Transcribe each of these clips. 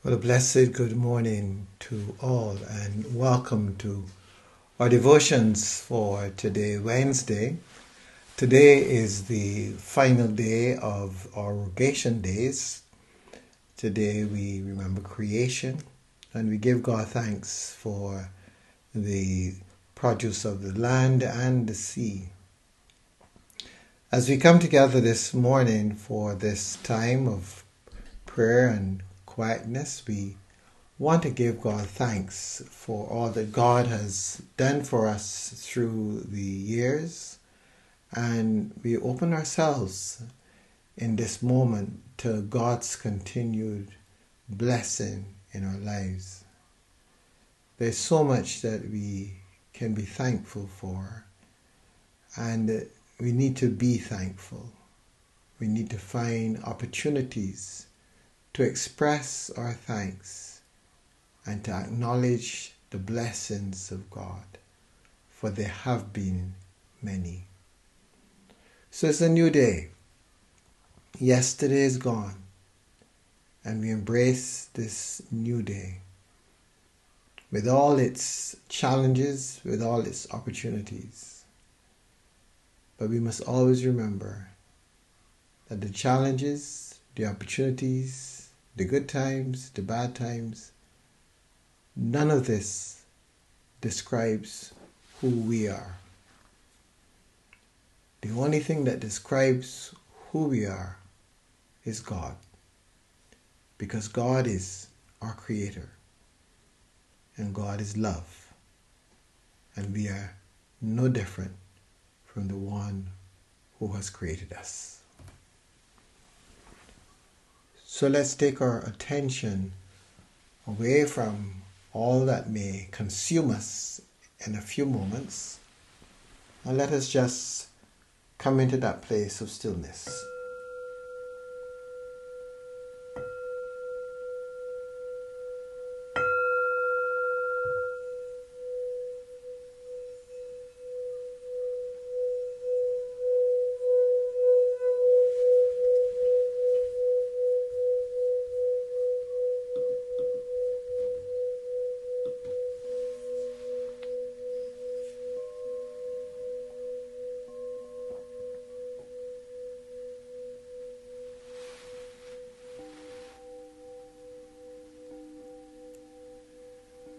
Well, a blessed good morning to all, and welcome to our devotions for today, Wednesday. Today is the final day of our Rogation Days. Today we remember creation, and we give God thanks for the produce of the land and the sea. As we come together this morning for this time of prayer and quietness, we want to give God thanks for all that God has done for us through the years, and we open ourselves in this moment to God's continued blessing in our lives. There's so much that we can be thankful for, and we need to be thankful. We need to find opportunities to express our thanks and to acknowledge the blessings of God, for there have been many. So it's a new day. Yesterday is gone, and we embrace this new day with all its challenges, with all its opportunities. But we must always remember that the challenges, the opportunities, the good times, the bad times, none of this describes who we are. The only thing that describes who we are is God, because God is our Creator, and God is love, and we are no different from the one who has created us. So let's take our attention away from all that may consume us in a few moments, and let us just come into that place of stillness.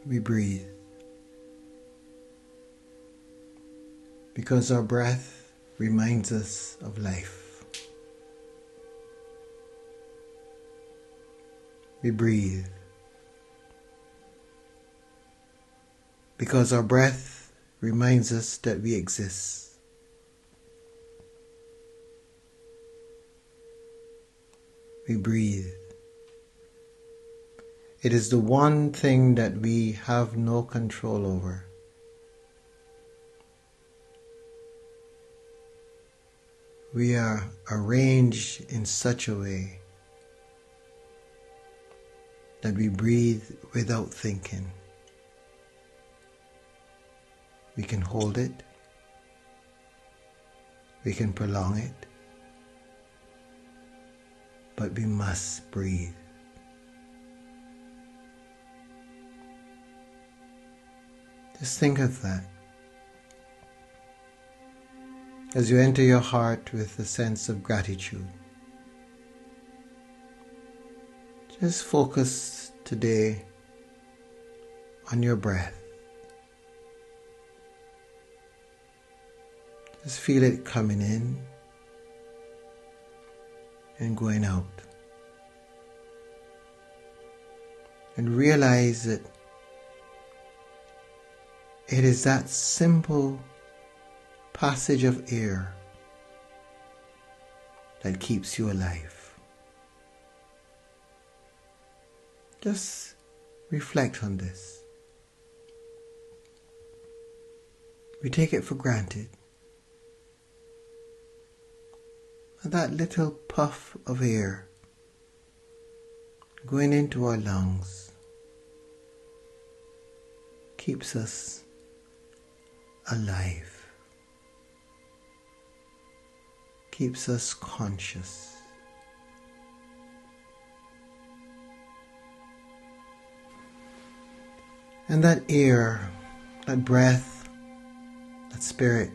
We breathe because our breath reminds us of life. We breathe because our breath reminds us that we exist. We breathe. It is the one thing that we have no control over. We are arranged in such a way that we breathe without thinking. We can hold it. We can prolong it. But we must breathe. Just think of that. As you enter your heart with a sense of gratitude, just focus today on your breath. Just feel it coming in and going out. And realize that it is that simple passage of air that keeps you alive. Just reflect on this. We take it for granted. And that little puff of air going into our lungs keeps us alive, keeps us conscious. And that air, that breath, that spirit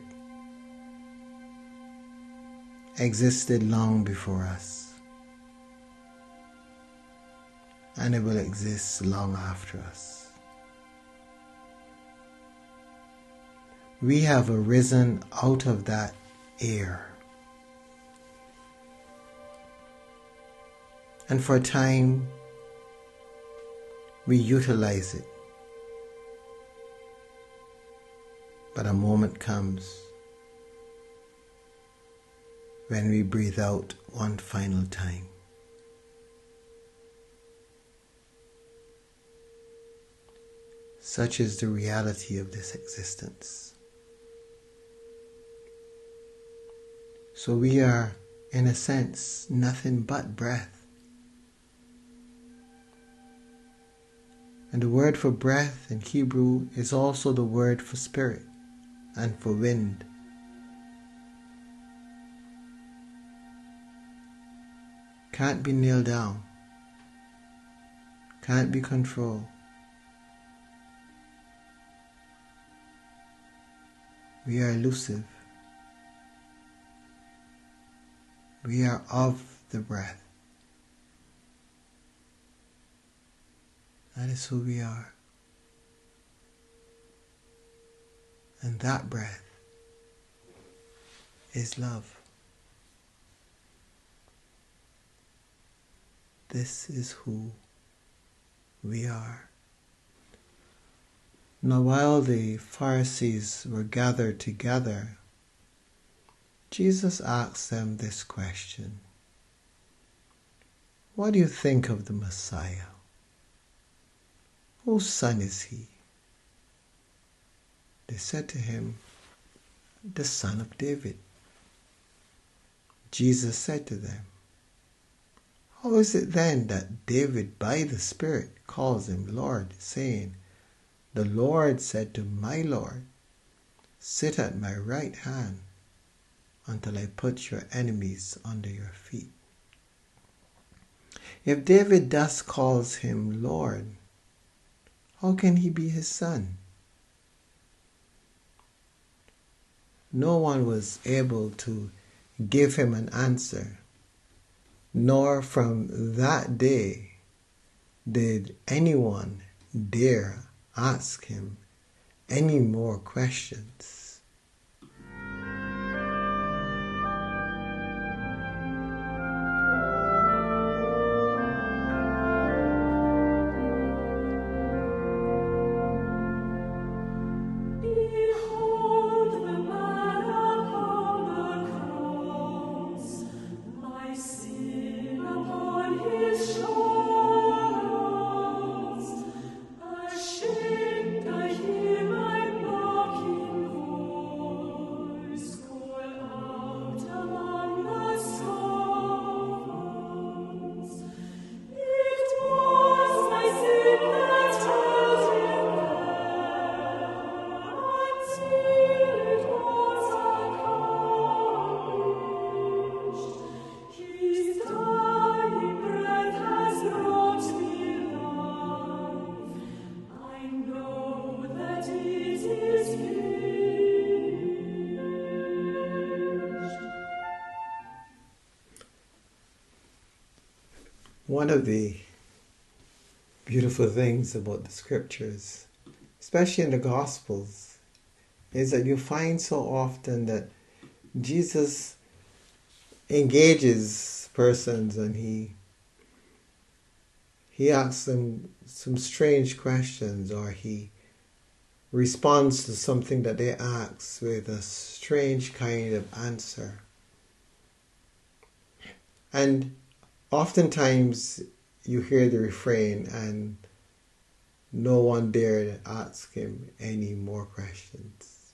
existed long before us, and it will exist long after us. We have arisen out of that air, and for a time we utilize it, but a moment comes when we breathe out one final time. Such is the reality of this existence. So we are, in a sense, nothing but breath. And the word for breath in Hebrew is also the word for spirit and for wind. Can't be nailed down, can't be controlled. We are elusive. We are of the breath. That is who we are. And that breath is love. This is who we are. Now, while the Pharisees were gathered together, Jesus asked them this question: what do you think of the Messiah? Whose son is he? They said to him, the son of David. Jesus said to them, how is it then that David by the Spirit calls him Lord, saying, the Lord said to my Lord, sit at my right hand until I put your enemies under your feet. If David thus calls him Lord, how can he be his son? No one was able to give him an answer, nor from that day did anyone dare ask him any more questions. One of the beautiful things about the scriptures, especially in the Gospels, is that you find so often that Jesus engages persons and he asks them some strange questions, or he responds to something that they ask with a strange kind of answer. And oftentimes you hear the refrain and no one dared ask him any more questions.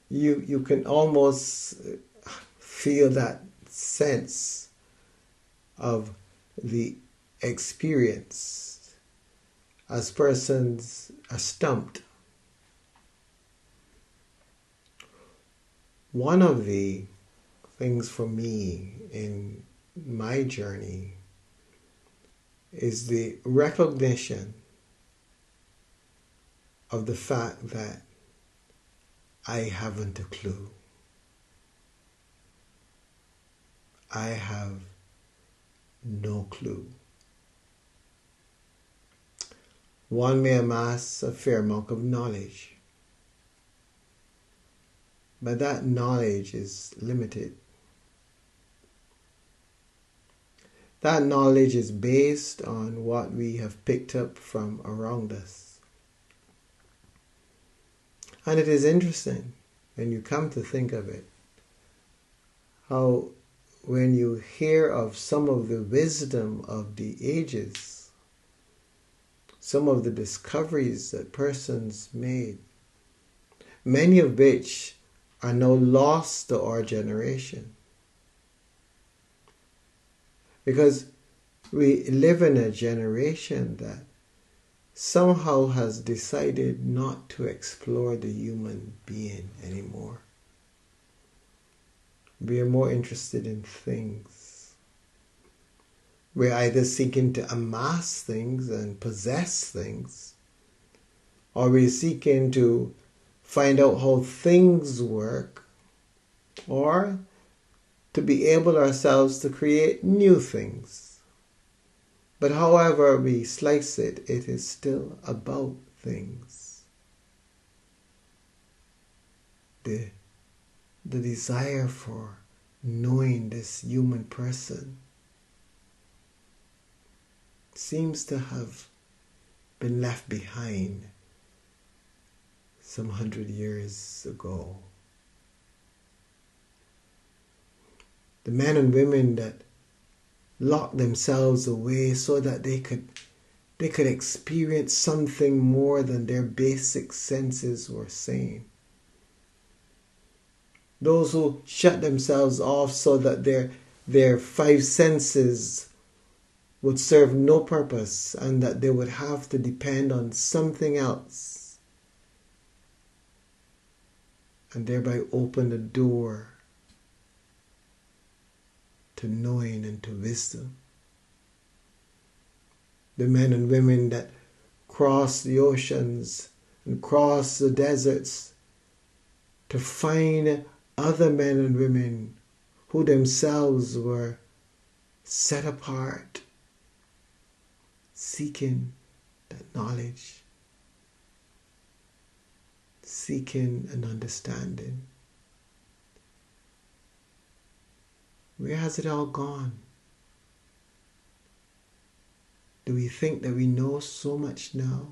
You can almost feel that sense of the experience as persons are stumped. One of the things for me in my journey is the recognition of the fact that I haven't a clue. I have no clue. One may amass a fair amount of knowledge, but that knowledge is limited. That knowledge is based on what we have picked up from around us. And it is interesting, when you come to think of it, how when you hear of some of the wisdom of the ages, some of the discoveries that persons made, many of which are now lost to our generation. Because we live in a generation that somehow has decided not to explore the human being anymore. We are more interested in things. We're either seeking to amass things and possess things, or we're seeking to find out how things work, or to be able ourselves to create new things. But however we slice it, it is still about things. The desire for knowing this human person seems to have been left behind some 100 years ago. The men and women that locked themselves away so that they could experience something more than their basic senses were saying. Those who shut themselves off so that their five senses would serve no purpose and that they would have to depend on something else, and thereby open the door to knowing and to wisdom. The men and women that cross the oceans and cross the deserts to find other men and women who themselves were set apart, seeking that knowledge, seeking an understanding. Where has it all gone? Do we think that we know so much now?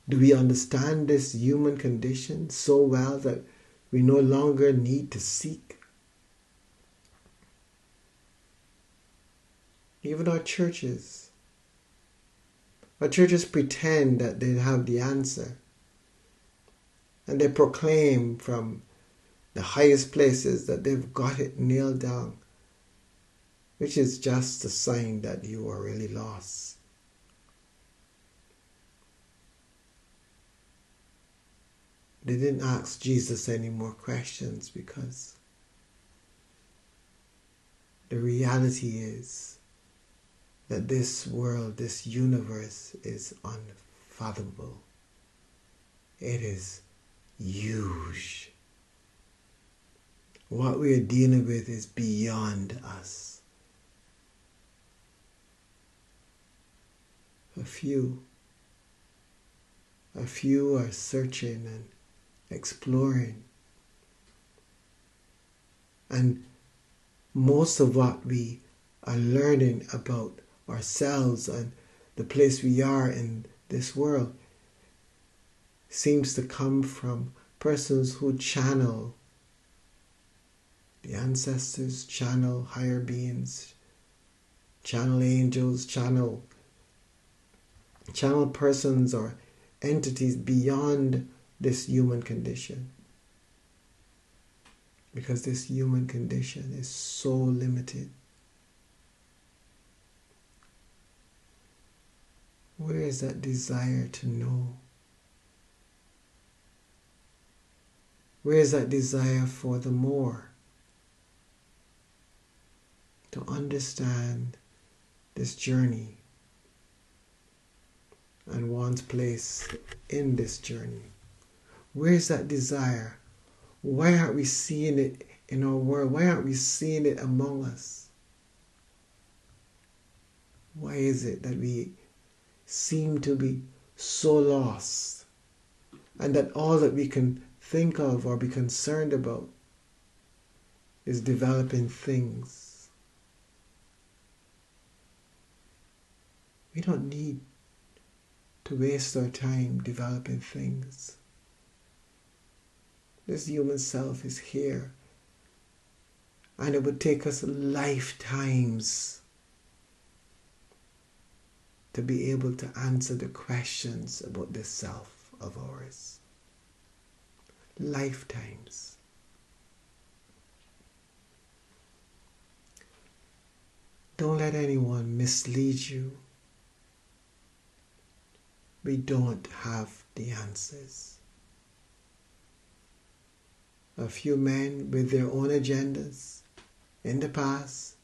Do we understand this human condition so well that we no longer need to seek? Even our churches pretend that they have the answer, and they proclaim from the highest places that they've got it nailed down, which is just a sign that you are really lost. They didn't ask Jesus any more questions because the reality is that this world, this universe is unfathomable. It is huge. What we are dealing with is beyond us. A few are searching and exploring. And most of what we are learning about ourselves and the place we are in this world seems to come from persons who channel the ancestors, channel higher beings, channel angels, channel persons or entities beyond this human condition. Because this human condition is so limited. Where is that desire to know? Where is that desire for the more? To understand this journey and one's place in this journey. Where is that desire? Why aren't we seeing it in our world? Why aren't we seeing it among us? Why is it that we seem to be so lost and that all that we can think of or be concerned about is developing things? We don't need to waste our time developing things. This human self is here, and it would take us lifetimes to be able to answer the questions about this self of ours. Lifetimes. Don't let anyone mislead you. We don't have the answers. A few men with their own agendas in the past,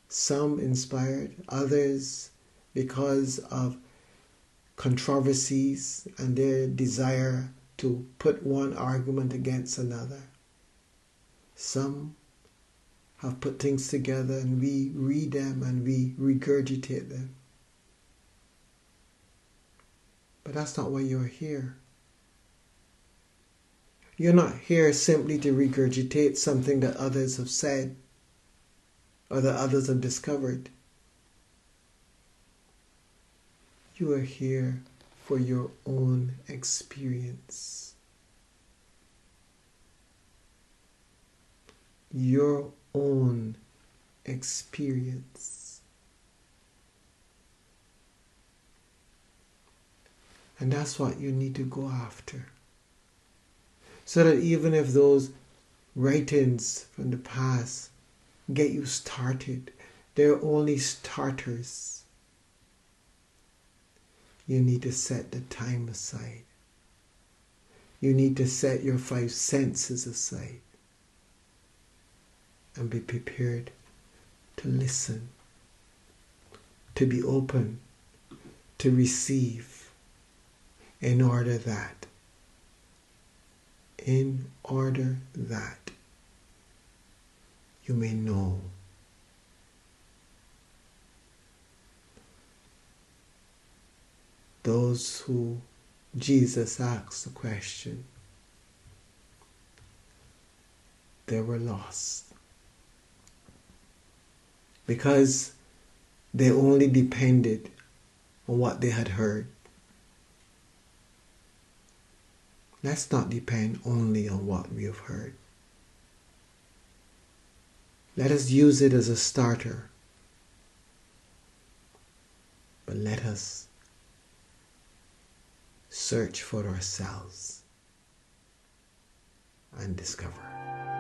some inspired, others because of controversies and their desire to put one argument against another. Some have put things together and we read them and we regurgitate them. But that's not why you're here. You're not here simply to regurgitate something that others have said or that others have discovered. You are here for your own experience. Your own experience. And that's what you need to go after. So that even if those writings from the past get you started, they're only starters. You need to set the time aside. You need to set your 5 senses aside and be prepared to listen, to be open, to receive, in order that you may know. Those who Jesus asked the question, they were lost because they only depended on what they had heard. Let's not depend only on what we have heard. Let us use it as a starter, but let us search for ourselves and discover.